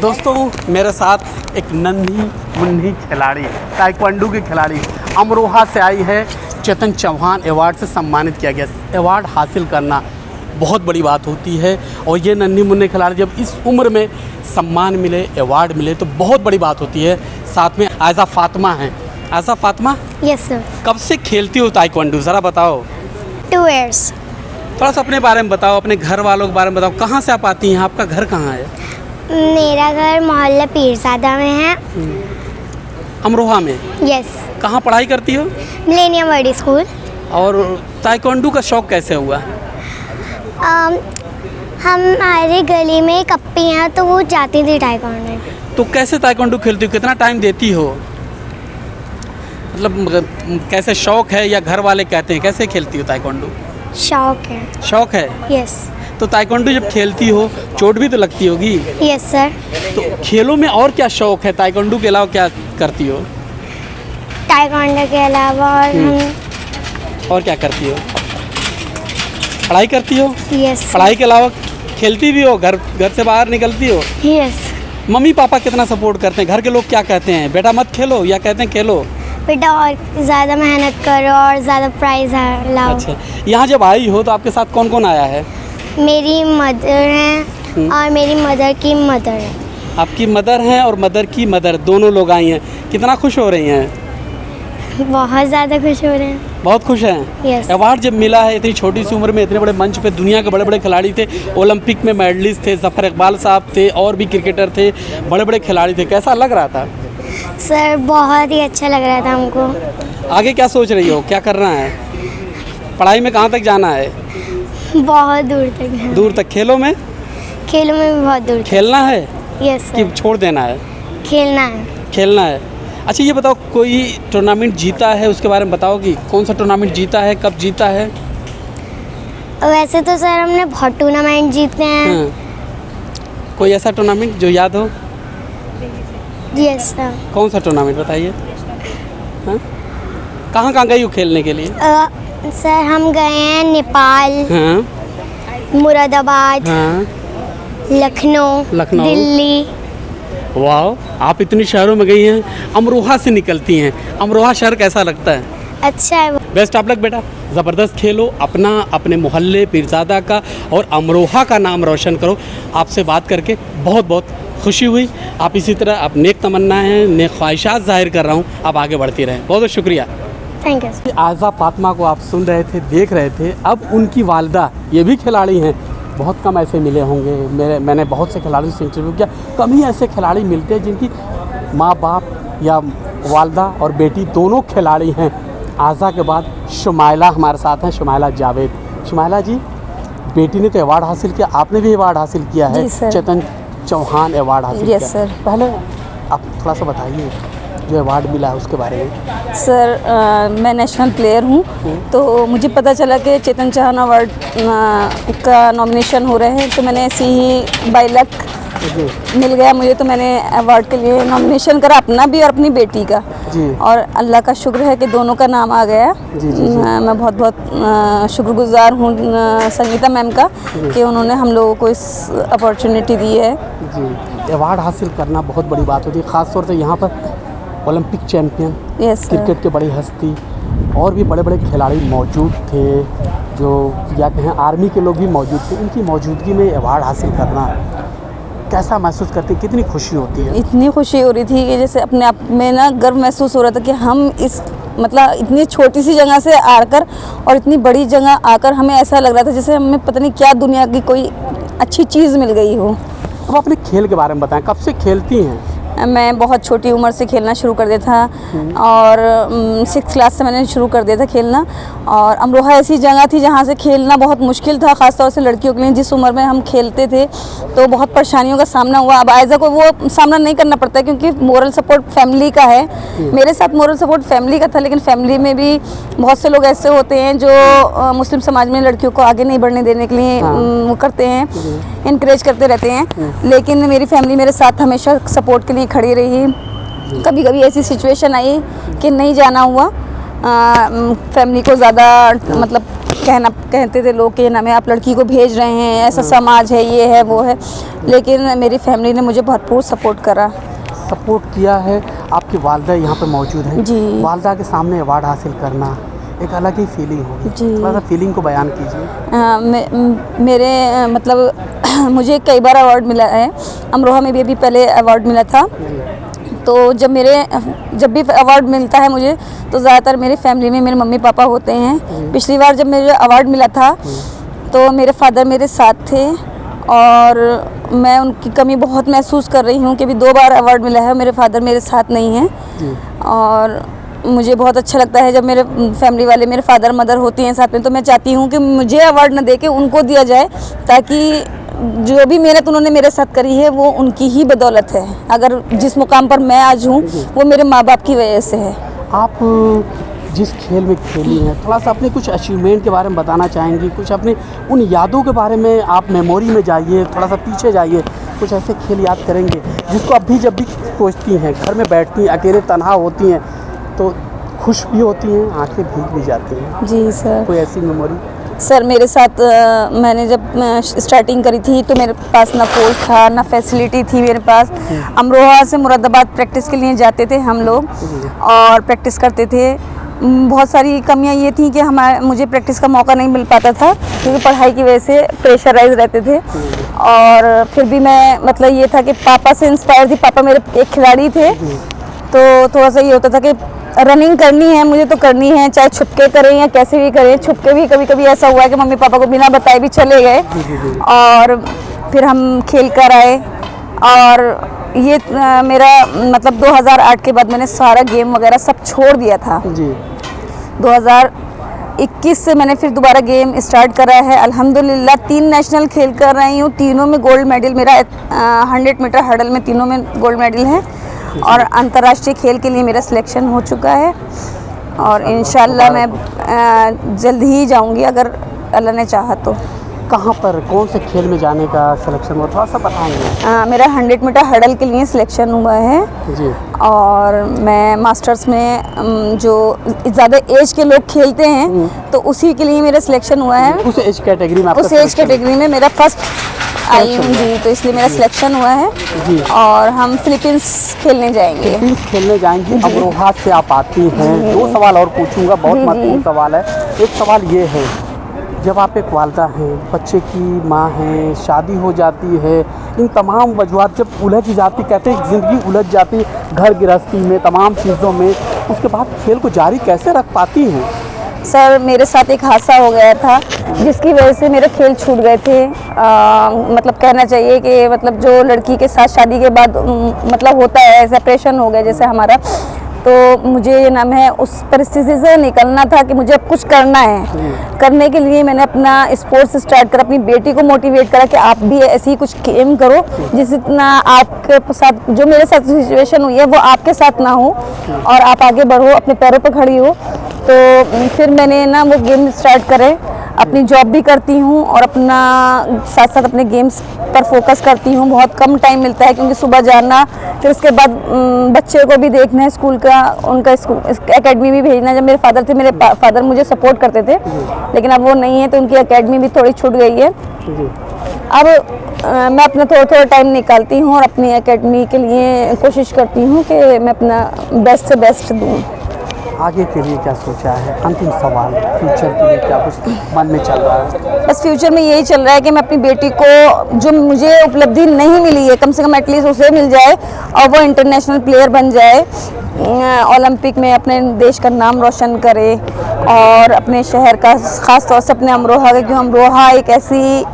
दोस्तों मेरे साथ एक नन्ही मुन्नी खिलाड़ी, ताइक्वांडो की खिलाड़ी अमरोहा से आई है। चेतन चौहान अवार्ड से सम्मानित किया गया। अवार्ड हासिल करना बहुत बड़ी बात होती है और ये नन्ही मुन्नी खिलाड़ी जब इस उम्र में सम्मान मिले, अवार्ड मिले तो बहुत बड़ी बात होती है। साथ में आयजा फातिमा हैं। Aiza Fatima, yes sir. कब से खेलती हो ताइक्वांडो, ज़रा बताओ। 2 years। थोड़ा सा अपने बारे में बताओ, अपने घर वालों के बारे में बताओ। कहाँ से आप आती हैं, आपका घर कहाँ है? मेरा घर मोहल्ला पीरजादा में है। अमरोहा में। यस। कहाँ पढ़ाई करती हो? Millennium word school. और ताइक्वांडो का शौक़ कैसे हुआ? हमारे गली में एक अप्पी हैं तो वो जाती थी ताइक्वांडो। तो कैसे ताइक्वांडो खेलती हो, कितना टाइम देती हो? मतलब कैसे, शौक़ है या घर वाले कहते हैं? कैसे खेलती हो ताइक्वांडो? शौक है। शौक़ है। यस। तो ताइक्वांडो जब खेलती हो चोट भी तो लगती होगी? Yes sir. तो खेलों में और क्या शौक़ है? ताइक्वांडो के अलावा क्या करती हो? ताइक्वांडो के अलावा और क्या करती हो? पढ़ाई करती हो? यस। पढ़ाई के अलावा खेलती भी हो? घर से बाहर निकलती हो? यस। मम्मी पापा कितना सपोर्ट करते हैं? घर के लोग क्या कहते हैं? बेटा मत खेलो या कहते हैं खेलो? बेटा और ज़्यादा मेहनत करो और ज़्यादा प्राइज़ लाओ। अच्छा, यहाँ जब आई हो तो आपके साथ कौन कौन आया है? मेरी मदर हैं और मेरी मदर की मदर है। आपकी मदर हैं और मदर की मदर, दोनों लोग आई हैं। कितना खुश हो रही हैं? बहुत ज़्यादा खुश हो रहे हैं। बहुत खुश हैं। यस। अवार्ड जब मिला है इतनी छोटी सी उम्र में, इतने बड़े मंच पे, दुनिया के बड़े बड़े खिलाड़ी थे, ओलंपिक में मेडलिस्ट थे, ज़फ़र इकबाल साहब थे और भी क्रिकेटर थे, बड़े बड़े खिलाड़ी थे। कैसा लग रहा था? सर बहुत ही अच्छा लग रहा था हमको। आगे क्या सोच रही हो, क्या करना है? पढ़ाई में कहाँ तक जाना है? बहुत दूर तक है। दूर तक। खेलों में? खेलों में भी बहुत दूर तक। खेलना है यस कि सर। छोड़ देना है? खेलना है। खेलना है। अच्छा ये बताओ, कोई टूर्नामेंट जीता है उसके बारे में बताओगी? कौन सा टूर्नामेंट जीता है, कब जीता है? वैसे तो सर हमने बहुत टूर्नामेंट जीते हैं। हाँ। कोई ऐसा टूर्नामेंट जो याद हो? Yes sir. कौन सा टूर्नामेंट बताइए। हाँ? कहाँ कहाँ गई हो खेलने के लिए? सर हम गए हैं नेपाल, हाँ। मुरादाबाद, हाँ। लखनऊ, दिल्ली। वाह, आप इतनी शहरों में गई हैं। अमरोहा से निकलती हैं। अमरोहा शहर कैसा लगता है? अच्छा है। बेस्ट ऑफ लक बेटा, ज़बरदस्त खेलो, अपना, अपने मोहल्ले पीरजादा का और अमरोहा का नाम रोशन करो। आपसे बात करके बहुत बहुत खुशी हुई। आप इसी तरह, आप नेक तमन्नाएं, नेक ख्वाहिशात ज़ाहिर कर रहा हूँ, आप आगे बढ़ती रहें। बहुत बहुत शुक्रिया। Thank you. आयजा फातिमा को आप सुन रहे थे, देख रहे थे। अब उनकी वालदा, ये भी खिलाड़ी हैं। बहुत कम ऐसे मिले होंगे, मैंने बहुत से खिलाड़ियों से इंटरव्यू किया, कम ही ऐसे खिलाड़ी मिलते हैं जिनकी माँ बाप या वालदा और बेटी दोनों खिलाड़ी हैं। आयजा के बाद शुमाइला हमारे साथ हैं, शुमाइला जावेद। शुमाइला जी, बेटी ने तो अवार्ड हासिल किया, आपने भी अवार्ड हासिल किया है, चेतन चौहान अवार्ड हासिल किया। सर। पहले आप थोड़ा सा बताइए जो अवार्ड मिला है उसके बारे में। सर मैं नेशनल प्लेयर हूँ, तो मुझे पता चला कि चेतन चौहान अवार्ड का नॉमिनेशन हो रहे हैं, तो मैंने ऐसे ही बाय लक मिल गया मुझे, तो मैंने अवार्ड के लिए नॉमिनेशन करा, अपना भी और अपनी बेटी का जी। और अल्लाह का शुक्र है कि दोनों का नाम आ गया। जी, जी, जी। मैं बहुत बहुत शुक्रगुजार हूँ संगीता मैम का कि उन्होंने हम लोगों को इस अपॉर्चुनिटी दी है। जी, अवार्ड हासिल करना बहुत बड़ी बात होती है, ख़ास तौर से यहाँ पर ओलंपिक चैम्पियन, क्रिकेट के बड़ी हस्ती और भी बड़े बड़े खिलाड़ी मौजूद थे, जो या कहें आर्मी के लोग भी मौजूद थे। इनकी मौजूदगी में अवार्ड हासिल करना कैसा महसूस करते हैं, कितनी खुशी होती है? इतनी खुशी हो रही थी कि जैसे अपने आप में ना गर्व महसूस हो रहा था कि हम इस मतलब इतनी छोटी सी जगह से आकर और इतनी बड़ी जगह आकर हमें ऐसा लग रहा था जैसे हमें पता नहीं क्या दुनिया की कोई अच्छी चीज़ मिल गई हो। अब अपने खेल के बारे में बताएं, कब से खेलती हैं? मैं बहुत छोटी उम्र से खेलना शुरू कर दिया था और 6th क्लास से मैंने शुरू कर दिया था खेलना। और अमरोहा ऐसी जगह थी जहाँ से खेलना बहुत मुश्किल था, ख़ासतौर से लड़कियों के लिए। जिस उम्र में हम खेलते थे तो बहुत परेशानियों का सामना हुआ। अब आयजा को वो सामना नहीं करना पड़ता है क्योंकि मोरल सपोर्ट फैमिली का है। मेरे साथ मोरल सपोर्ट फैमिली का था, लेकिन फैमिली में भी बहुत से लोग ऐसे होते हैं जो मुस्लिम समाज में लड़कियों को आगे नहीं बढ़ने देने के लिए वो करते हैं, इनकरेज करते रहते हैं। लेकिन मेरी फैमिली मेरे साथ हमेशा सपोर्ट के लिए खड़ी रही। कभी कभी ऐसी सिचुएशन आई कि नहीं जाना हुआ, फैमिली को ज़्यादा मतलब कहते थे लोग कि ये नाम है आप लड़की को भेज रहे हैं, ऐसा समाज है, ये है वो है, लेकिन मेरी फैमिली ने मुझे भरपूर सपोर्ट करा। सपोर्ट किया है। आपकी वालदा यहाँ पे मौजूद है जी। वालदा के सामने अवार्ड हासिल करना एक अलग ही फीलिंग होगी। जी। थोड़ा सा फीलिंग को बयान कीजिए। मेरे मतलब मुझे कई बार अवार्ड मिला है, अमरोहा में भी अभी पहले अवार्ड मिला था। तो जब भी अवार्ड मिलता है मुझे तो ज़्यादातर मेरी फैमिली में मेरे मम्मी पापा होते हैं। पिछली बार जब मुझे अवार्ड मिला था तो मेरे फादर मेरे साथ थे और मैं उनकी कमी बहुत महसूस कर रही हूँ कि भी 2 बार अवार्ड मिला है, मेरे फादर मेरे साथ नहीं हैं। और मुझे बहुत अच्छा लगता है जब मेरे फैमिली वाले, मेरे फादर मदर होती हैं साथ में, तो मैं चाहती हूँ कि मुझे अवार्ड न दे के उनको दिया जाए, ताकि जो भी मेहनत उन्होंने मेरे साथ करी है वो उनकी ही बदौलत है। अगर जिस मुकाम पर मैं आज हूँ वो मेरे माँ बाप की वजह से है। आप जिस खेल में खेली हैं, थोड़ा सा अपने कुछ अचीवमेंट के बारे में बताना चाहेंगी? कुछ अपने उन यादों के बारे में आप मेमोरी में जाइए, थोड़ा सा पीछे जाइए, कुछ ऐसे खेल याद करेंगे जिसको अभी जब भी सोचती हैं, घर में बैठती हैं, अकेले तन्हा होती हैं तो खुश भी होती हैं, आंखें भीग भी जाती हैं? जी सर। कोई ऐसी मेमोरी? सर मेरे साथ मैंने जब स्टार्टिंग करी थी तो मेरे पास ना कोच था ना फैसिलिटी थी मेरे पास। अमरोहा से मुरादाबाद प्रैक्टिस के लिए जाते थे हम लोग और प्रैक्टिस करते थे। बहुत सारी कमियां ये थी कि मुझे प्रैक्टिस का मौका नहीं मिल पाता था क्योंकि पढ़ाई की वजह से प्रेशराइज रहते थे। और फिर भी मैं मतलब ये था कि पापा से इंस्पायर थी, पापा मेरे एक खिलाड़ी थे, तो थोड़ा सा ये होता था कि रनिंग करनी है मुझे तो करनी है, चाहे छुपके करें या कैसे भी करें। छुपके भी कभी कभी ऐसा हुआ है कि मम्मी पापा को बिना बताए भी चले गए और फिर हम खेल कर आए। और ये मेरा मतलब 2008 के बाद मैंने सारा गेम वगैरह सब छोड़ दिया था जी। 2021 से मैंने फिर दोबारा गेम स्टार्ट करा है। अल्हम्दुलिल्लाह 3 नेशनल खेल कर रही हूँ, तीनों में गोल्ड मेडल मेरा 100 मीटर हर्डल में तीनों में गोल्ड मेडल है और अंतर्राष्ट्रीय खेल के लिए मेरा सिलेक्शन हो चुका है और इंशाल्लाह मैं जल्द ही जाऊंगी अगर अल्लाह ने चाहा तो। कहाँ पर कौन से खेल में जाने का सिलेक्शन हुआ, थोड़ा सा बताएंगे? मेरा 100 मीटर हर्डल के लिए सिलेक्शन हुआ है जी। और मैं मास्टर्स में जो ज़्यादा एज के लोग खेलते हैं तो उसी के लिए मेरा सिलेक्शन हुआ है। उस एज कैटेगरी में? उस एज कैटेगरी में मेरा फर्स्ट आई हूँ जी, तो इसलिए मेरा सिलेक्शन हुआ है जी। और हम फिलीपींस खेलने जाएंगे। फिलीपींस खेलने जाएंगी। अमरोहा से आप आती हैं। 2 सवाल और पूछूंगा, बहुत महत्वपूर्ण सवाल है। एक सवाल ये है, जब आप एक वालदा हैं, बच्चे की माँ हैं, शादी हो जाती है, इन तमाम वजूहात जब उलझ जाती, कहते हैं ज़िंदगी उलझ जाती घर गृहस्थी में, तमाम चीज़ों में, उसके बाद खेल को जारी कैसे रख पाती हैं? सर मेरे साथ एक हादसा हो गया था जिसकी वजह से मेरे खेल छूट गए थे। मतलब कहना चाहिए कि मतलब जो लड़की के साथ शादी के बाद मतलब होता है सेपरेशन हो गया जैसे हमारा, तो मुझे ये नाम है उस परिस्थिति से निकलना था कि मुझे अब कुछ करना है। करने के लिए मैंने अपना स्पोर्ट्स स्टार्ट करा, अपनी बेटी को मोटिवेट करा कि आप भी ऐसे ही कुछ गेम करो जितना आपके साथ जो मेरे साथ सिचुएशन हुई है वो आपके साथ ना हो और आप आगे बढ़ो, अपने पैरों पर खड़ी हो। तो फिर मैंने ना वो गेम स्टार्ट करे, अपनी जॉब भी करती हूँ और अपना साथ साथ अपने गेम्स पर फोकस करती हूँ। बहुत कम टाइम मिलता है क्योंकि सुबह जाना, फिर उसके बाद बच्चे को भी देखना है, स्कूल का उनका स्कूल एकेडमी भी भेजना। जब मेरे फादर थे, मेरे फादर मुझे सपोर्ट करते थे, लेकिन अब वो नहीं है तो उनकी एकेडमी भी थोड़ी छूट गई है। अब मैं अपना थोड़ा थोड़ा टाइम निकालती हूँ और अपनी एकेडमी के लिए कोशिश करती हूँ कि मैं अपना बेस्ट से बेस्ट दूँ। आगे के लिए क्या सोचा है? अंतिम सवाल, फ्यूचर के लिए क्या कुछ मन में चल रहा है? बस फ्यूचर में यही चल रहा है कि मैं अपनी बेटी को जो मुझे उपलब्धि नहीं मिली है कम से कम एटलीस्ट उसे मिल जाए और वो इंटरनेशनल प्लेयर बन जाए, ओलंपिक में अपने देश का नाम रोशन करे और अपने शहर का, ख़ास तौर से अपने अमरोहा का, क्योंकि अमरोहा एक ऐसी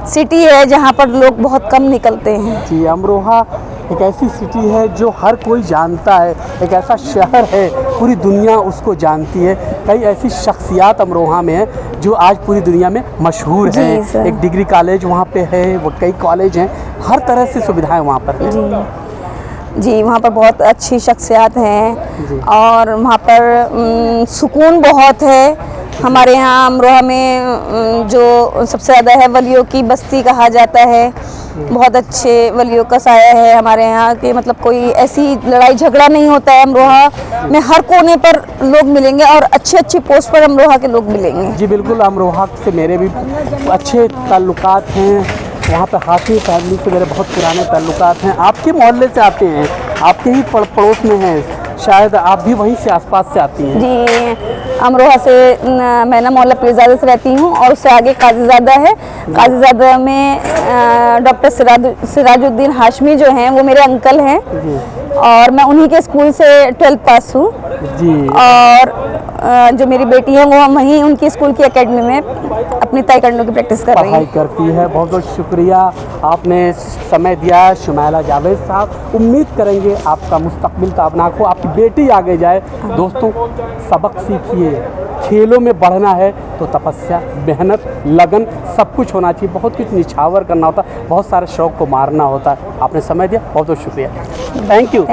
सिटी है जहाँ पर लोग बहुत कम निकलते हैं। जी, अमरोहा एक ऐसी सिटी है जो हर कोई जानता है, एक ऐसा शहर है पूरी दुनिया उसको जानती है। कई ऐसी शख्सियात अमरोहा में है जो आज पूरी दुनिया में मशहूर हैं। एक डिग्री कॉलेज वहाँ पे है, वो कई कॉलेज हैं, हर तरह से सुविधाएं वहाँ पर हैं। जी, वहाँ पर बहुत अच्छी शख्सियात हैं और वहाँ पर सुकून बहुत है। हमारे यहाँ अमरोहा में जो सबसे ज़्यादा है वलियों की बस्ती कहा जाता है बहुत अच्छे वलियों का साया है हमारे यहाँ के, मतलब कोई ऐसी लड़ाई झगड़ा नहीं होता है। अमरोहा में हर कोने पर लोग मिलेंगे और अच्छी पोस्ट पर अमरोहा के लोग मिलेंगे। जी बिल्कुल, अमरोहा से मेरे भी अच्छे ताल्लुकात हैं। वहाँ पे हाशमी फैमिली से मेरे बहुत पुराने ताल्लुकात हैं। आपके मोहल्ले से आते हैं, आपके ही पड़ोस में हैं, शायद आप भी वहीं से आसपास से आती हैं। जी, अमरोहा से मैं ना मोहल्ला पीरज़ादा से रहती हूँ और उससे आगे काजीज़ादा है। काजीज़ादा में डॉक्टर सिराजुद्दीन हाशमी जो हैं वो मेरे अंकल हैं और मैं उन्हीं के स्कूल से 12th पास हूँ। जी। और जो मेरी बेटी है वो वहीं उनकी स्कूल की एकेडमी में अपनी ताइक्वांडो की प्रैक्टिस कर रही पढ़ाई है। करती है। बहुत बहुत शुक्रिया, आपने समय दिया शुमैला जावेद साहब। उम्मीद करेंगे आपका मुस्तकबिल ताबनाक हो, आपकी बेटी आगे जाए। दोस्तों, सबक सीखिए, खेलों में बढ़ना है तो तपस्या, मेहनत, लगन सब कुछ होना चाहिए। बहुत कुछ निछावर करना होता है, बहुत सारे शौक़ को मारना होता है। आपने समय दिया, बहुत बहुत शुक्रिया। Thank you.